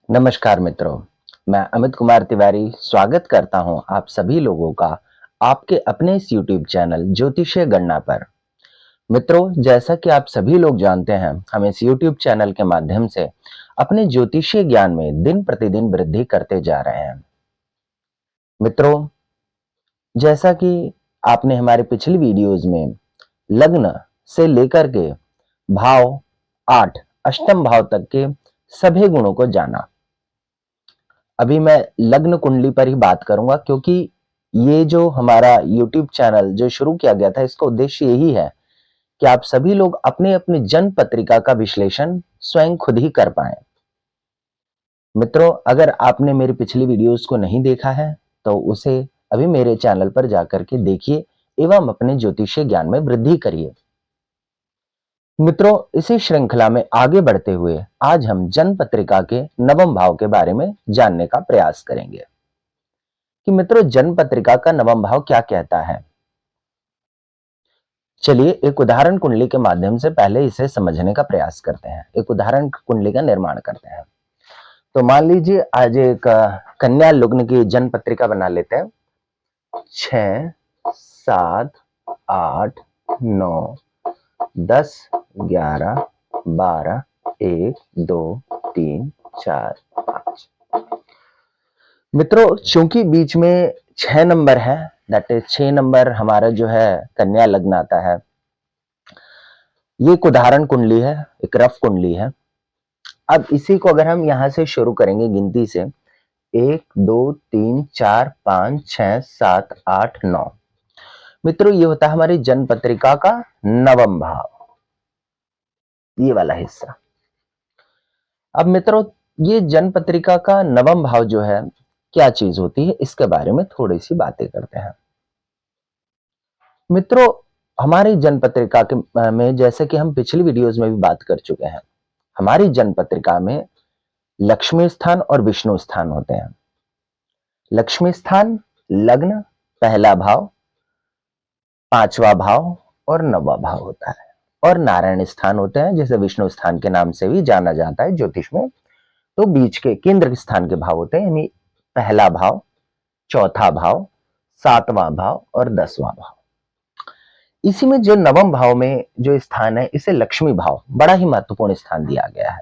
नमस्कार मित्रों, मैं अमित कुमार तिवारी स्वागत करता हूं आप सभी लोगों का आपके अपने इस YouTube चैनल ज्योतिषीय गणना पर। मित्रों, जैसा कि आप सभी लोग जानते हैं, हम इस YouTube चैनल के माध्यम से अपने ज्योतिषीय ज्ञान में दिन प्रतिदिन वृद्धि करते जा रहे हैं। मित्रों, जैसा कि आपने हमारे पिछली वीडियोस में लग्न से लेकर के भाव 8 अष्टम भाव तक के सभी गुणों को जाना। अभी मैं लग्न कुंडली पर ही बात करूंगा, क्योंकि ये जो हमारा YouTube चैनल जो शुरू किया गया था, इसका उद्देश्य यही है कि आप सभी लोग अपने अपने जन्म पत्रिका का विश्लेषण स्वयं खुद ही कर पाएं। मित्रों, अगर आपने मेरी पिछली वीडियोस को नहीं देखा है तो उसे अभी मेरे चैनल पर जाकर के देखिए एवं अपने ज्योतिषीय ज्ञान में वृद्धि करिए। मित्रों, इसी श्रृंखला में आगे बढ़ते हुए आज हम जन्म पत्रिका के नवम भाव के बारे में जानने का प्रयास करेंगे कि मित्रों, जन्म पत्रिका का नवम भाव क्या कहता है। चलिए एक उदाहरण कुंडली के माध्यम से पहले इसे समझने का प्रयास करते हैं। एक उदाहरण कुंडली का निर्माण करते हैं। तो मान लीजिए आज एक कन्या लग्न की जन्म पत्रिका बना लेते हैं। 6, 7, 8, 9, 10, 11, 12, 1, 2, 3, 4, 5। मित्रों, चूंकि बीच में 6 नंबर है, दैट इज 6 नंबर हमारा जो है कन्या लग्न आता है। ये एक उदाहरण कुंडली है, एक रफ कुंडली है। अब इसी को अगर हम यहां से शुरू करेंगे गिनती से 1, 2, 3, 4, 5, 6, 7, 8, 9। मित्रों, ये होता है हमारी जन्म पत्रिका का नवम भाव, ये वाला हिस्सा। अब मित्रों, ये जन्म पत्रिका का नवम भाव जो है क्या चीज होती है, इसके बारे में थोड़ी सी बातें करते हैं। मित्रों, हमारी जन्म पत्रिका के में जैसे कि हम पिछली वीडियोस में भी बात कर चुके हैं, हमारी जन्म पत्रिका में लक्ष्मी स्थान और विष्णु स्थान होते हैं। लक्ष्मी स्थान लग्न, पहला भाव, पांचवा भाव और नौवा भाव होता है। और नारायण स्थान होते हैं, जैसे विष्णु स्थान के नाम से भी जाना जाता है ज्योतिष में। तो बीच के केंद्र स्थान के भाव होते हैं, यानी पहला भाव, चौथा भाव, सातवां भाव और 10वां भाव। इसी में जो नवम भाव में जो स्थान है, इसे लक्ष्मी भाव बड़ा ही महत्वपूर्ण स्थान दिया गया है।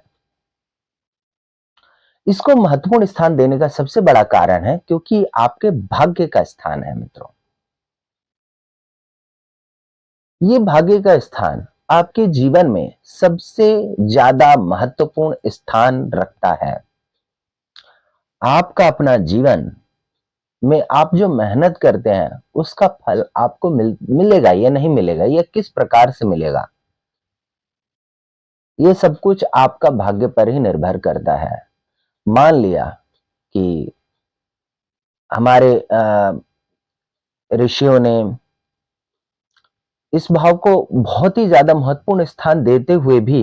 इसको महत्वपूर्ण स्थान देने का सबसे बड़ा कारण है क्योंकि आपके भाग्य का स्थान है। मित्रों, ये भाग्य का स्थान आपके जीवन में सबसे ज्यादा महत्वपूर्ण स्थान रखता है। आपका अपना जीवन में आप जो मेहनत करते हैं उसका फल आपको मिलेगा या नहीं मिलेगा, या किस प्रकार से मिलेगा, ये सब कुछ आपका भाग्य पर ही निर्भर करता है। मान लिया कि हमारे ऋषियों ने इस भाव को बहुत ही ज्यादा महत्वपूर्ण स्थान देते हुए भी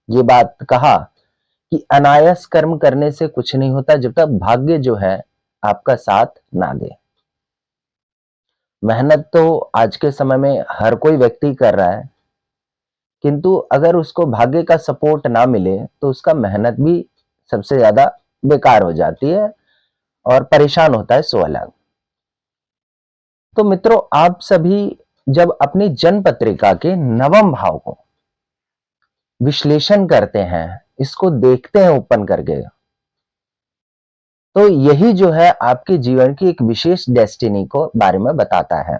ये बात कहा कि अनायास कर्म करने से कुछ नहीं होता जब तक भाग्य जो है आपका साथ ना दे। मेहनत तो आज के समय में हर कोई व्यक्ति कर रहा है, किंतु अगर उसको भाग्य का सपोर्ट ना मिले तो उसका मेहनत भी सबसे ज्यादा बेकार हो जाती है और परेशान होता है सो अलग। तो मित्रों, आप सभी जब अपनी जन्म पत्रिका के नवम भाव को विश्लेषण करते हैं, इसको देखते हैं ओपन करके, तो यही जो है आपके जीवन की एक विशेष डेस्टिनी को बारे में बताता है।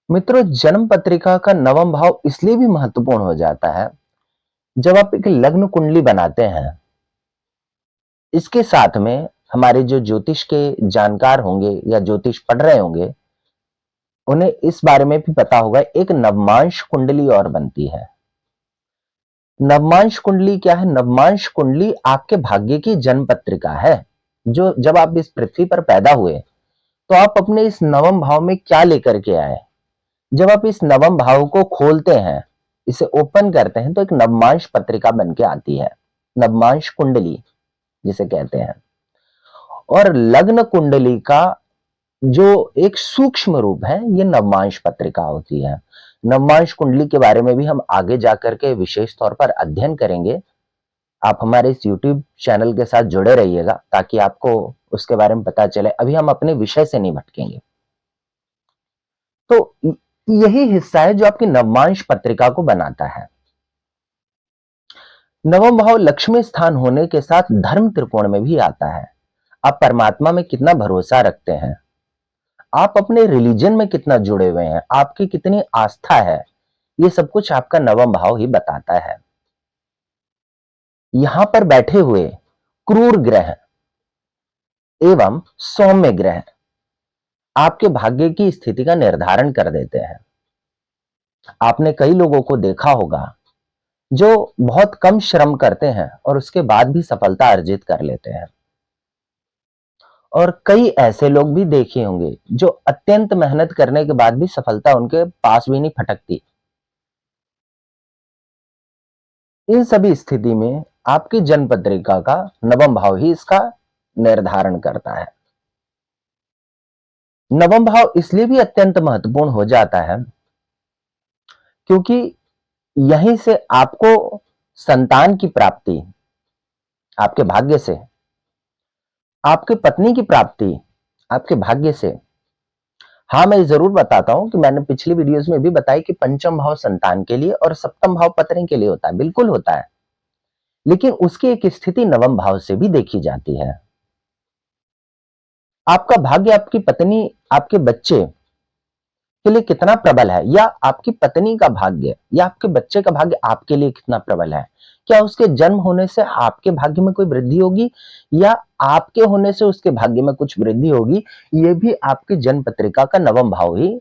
मित्रों, जन्म पत्रिका का नवम भाव इसलिए भी महत्वपूर्ण हो जाता है, जब आप एक लग्न कुंडली बनाते हैं, इसके साथ में हमारे जो ज्योतिष के जानकार होंगे या ज्योतिष पढ़ रहे होंगे, उन्हें इस बारे में भी पता होगा, एक नवमांश कुंडली और बनती है। नवमांश कुंडली क्या है? नवमांश कुंडली आपके भाग्य की जन्म पत्रिका है। जो जब आप इस पृथ्वी पर पैदा हुए तो आप अपने इस नवम भाव में क्या लेकर के आए। जब आप इस नवम भाव को खोलते हैं, इसे ओपन करते हैं, तो एक नवमांश पत्रिका बन के आती है, नवमांश कुंडली जिसे कहते हैं। और लग्न कुंडली का जो एक सूक्ष्म रूप है, ये नवमांश पत्रिका होती है। नवमांश कुंडली के बारे में भी हम आगे जाकर के विशेष तौर पर अध्ययन करेंगे। आप हमारे इस YouTube चैनल के साथ जुड़े रहिएगा ताकि आपको उसके बारे में पता चले। अभी हम अपने विषय से नहीं भटकेंगे। तो यही हिस्सा है जो आपकी नवमांश पत्रिका को बनाता है। नवम भाव लक्ष्मी स्थान होने के साथ धर्म त्रिकोण में भी आता है। आप परमात्मा में कितना भरोसा रखते हैं, आप अपने रिलीजन में कितना जुड़े हुए हैं, आपकी कितनी आस्था है, ये सब कुछ आपका नवम भाव ही बताता है। यहां पर बैठे हुए क्रूर ग्रह एवं सौम्य ग्रह आपके भाग्य की स्थिति का निर्धारण कर देते हैं। आपने कई लोगों को देखा होगा जो बहुत कम श्रम करते हैं और उसके बाद भी सफलता अर्जित कर लेते हैं, और कई ऐसे लोग भी देखे होंगे जो अत्यंत मेहनत करने के बाद भी सफलता उनके पास भी नहीं फटकती। इन सभी स्थिति में आपकी जन्म पत्रिका का नवम भाव ही इसका निर्धारण करता है। नवम भाव इसलिए भी अत्यंत महत्वपूर्ण हो जाता है क्योंकि यहीं से आपको संतान की प्राप्ति, आपके भाग्य से, आपके पत्नी की प्राप्ति आपके भाग्य से। हाँ, मैं जरूर बताता हूं कि मैंने पिछली वीडियोस में भी बताया कि पंचम भाव संतान के लिए और सप्तम भाव पत्नी के लिए होता है, बिल्कुल होता है, लेकिन उसकी एक स्थिति नवम भाव से भी देखी जाती है। आपका भाग्य आपकी पत्नी, आपके बच्चे के लिए कितना प्रबल है, या आपकी पत्नी का भाग्य या आपके बच्चे का भाग्य आपके लिए कितना प्रबल है। क्या उसके जन्म होने से आपके भाग्य में कोई वृद्धि होगी या आपके होने से उसके भाग्य में कुछ वृद्धि होगी, ये भी आपकी जन्म पत्रिका का नवम भाव ही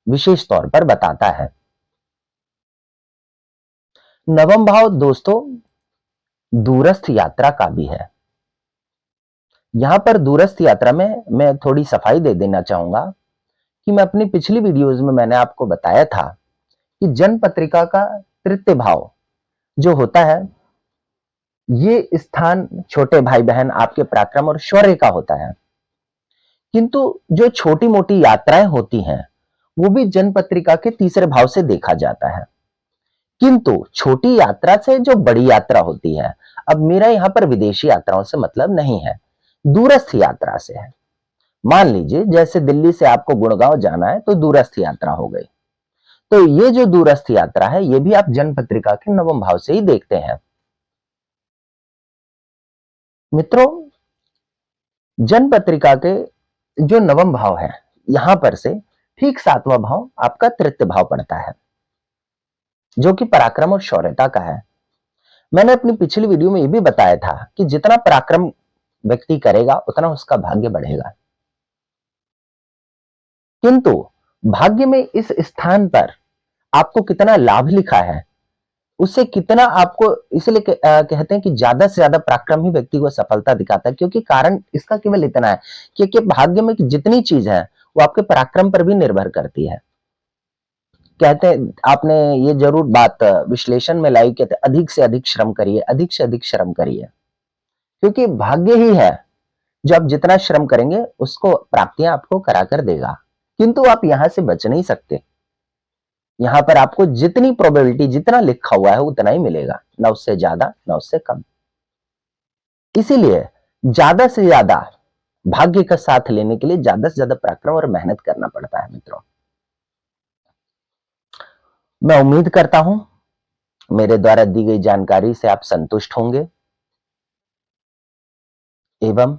विशेष तौर पर बताता है। नवम भाव दोस्तों दूरस्थ यात्रा का भी है। यहां पर दूरस्थ यात्रा में मैं थोड़ी सफाई दे देना चाहूंगा कि मैं अपनी पिछली वीडियोस में मैंने आपको बताया था कि जन्म पत्रिका का तृतीय भाव जो होता है, ये स्थान छोटे भाई बहन आपके पराक्रम और शौर्य का होता है। किंतु जो छोटी मोटी यात्राएं होती हैं वो भी जन्म पत्रिका के तीसरे भाव से देखा जाता है। किंतु छोटी यात्रा से जो बड़ी यात्रा होती है, अब मेरा यहां पर विदेशी यात्राओं से मतलब नहीं है, दूरस्थ यात्रा से है। मान लीजिए जैसे दिल्ली से आपको गुड़गांव जाना है तो दूरस्थ यात्रा हो गई। तो ये जो दूरस्थ यात्रा है ये भी आप जन्म पत्रिका के नवम भाव से ही देखते हैं। मित्रों, जन्म पत्रिका के जो नवम भाव है यहां पर से ठीक सातवां भाव आपका तृतीय भाव पड़ता है जो कि पराक्रम और शौर्यता का है। मैंने अपनी पिछली वीडियो में यह भी बताया था कि जितना पराक्रम व्यक्ति करेगा उतना उसका भाग्य बढ़ेगा, किंतु भाग्य में इस स्थान पर आपको कितना लाभ लिखा है उससे कितना आपको, इसलिए कहते हैं कि ज्यादा से ज्यादा पराक्रम ही व्यक्ति को सफलता दिखाता है, क्योंकि कारण इसका केवल इतना है कि भाग्य में जितनी चीज है वो आपके पराक्रम पर भी निर्भर करती है। कहते हैं, आपने ये जरूर बात विश्लेषण में लाई, कहते अधिक से अधिक श्रम करिए, अधिक से अधिक श्रम करिए, क्योंकि भाग्य ही है जो आप जितना श्रम करेंगे उसको प्राप्तियां आपको करा कर देगा। किंतु आप यहां से बच नहीं सकते, यहां पर आपको जितनी प्रोबेबिलिटी, जितना लिखा हुआ है उतना ही मिलेगा, ना उससे ज्यादा ना उससे कम। इसीलिए ज्यादा से ज्यादा भाग्य का साथ लेने के लिए ज्यादा से ज्यादा पराक्रम और मेहनत करना पड़ता है। मित्रों, मैं उम्मीद करता हूं मेरे द्वारा दी गई जानकारी से आप संतुष्ट होंगे एवं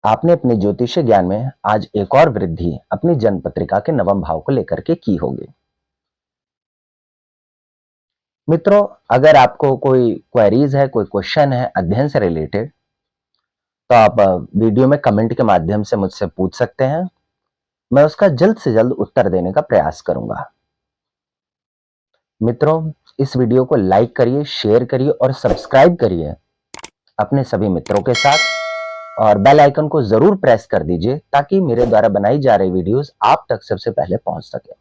आपने अपने ज्योतिष ज्ञान में आज एक और वृद्धि अपनी जन्म पत्रिका के नवम भाव को लेकर के की होगी। मित्रों, अगर आपको कोई क्वेरीज है, कोई क्वेश्चन है अध्ययन से रिलेटेड, तो आप वीडियो में कमेंट के माध्यम से मुझसे पूछ सकते हैं। मैं उसका जल्द से जल्द उत्तर देने का प्रयास करूंगा। मित्रों, इस वीडियो को लाइक करिए, शेयर करिए और सब्सक्राइब करिए अपने सभी मित्रों के साथ, और बेल आइकन को जरूर प्रेस कर दीजिए ताकि मेरे द्वारा बनाई जा रही वीडियोस आप तक सबसे पहले पहुंच सके।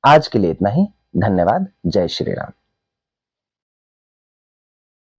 आज के लिए इतना ही। धन्यवाद। जय श्री राम।